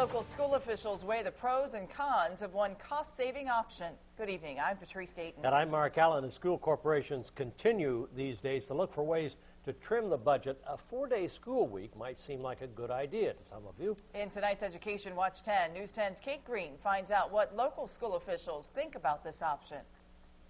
Local school officials weigh the pros and cons of one cost-saving option. Good evening, I'm Patrice Dayton. And I'm Mark Allen. And school corporations continue these days to look for ways to trim the budget. A 4-day school week might seem like a good idea to some of you. In tonight's Education Watch 10, News 10's Kate Green finds out what local school officials think about this option.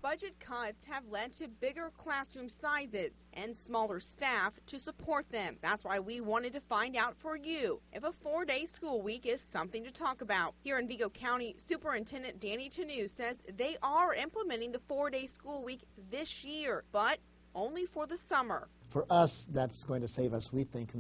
Budget cuts have led to bigger classroom sizes and smaller staff to support them. That's why we wanted to find out for you if a 4-day school week is something to talk about. Here in Vigo County, Superintendent Danny Tanu says they are implementing the 4-day school week this year, but only for the summer. For us, that's going to save us, we think,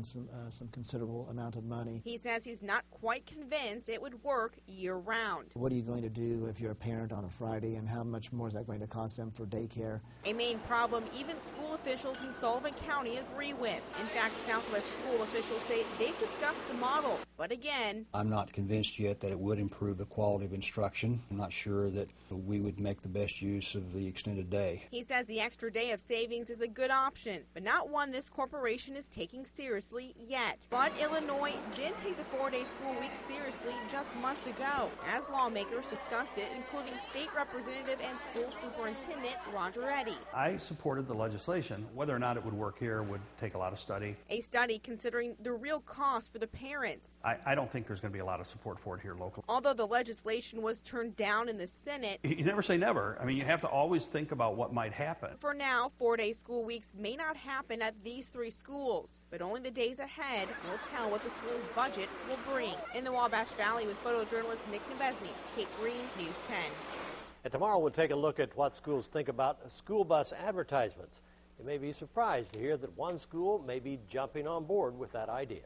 some considerable amount of money. He says he's not quite convinced it would work year-round. What are you going to do if you're a parent on a Friday, and how much more is that going to cost them for daycare? A main problem even school officials in Sullivan County agree with. In fact, Southwest school officials say they've discussed the model. But again, I'm not convinced yet that it would improve the quality of instruction. I'm not sure that we would make the best use of the extended day. He says the extra day of savings is a good option, but not one this corporation is taking seriously yet. But Illinois did take the 4-day school week seriously just months ago, as lawmakers discussed it, including State Representative and School Superintendent Roger Eddy. I supported the legislation. Whether or not it would work here would take a lot of study. A study considering the real cost for the parents. I don't think there's going to be a lot of support for it here locally. Although the legislation was turned down in the Senate. You never say never. I mean, you have to always think about what might happen. For now, 4-day school weeks may not happen at these 3 schools, but only the days ahead will tell what the school's budget will bring. In the Wabash Valley with photojournalist Nick Nebesny, Kate Green, News 10. And tomorrow we'll take a look at what schools think about school bus advertisements. You may be surprised to hear that one school may be jumping on board with that idea.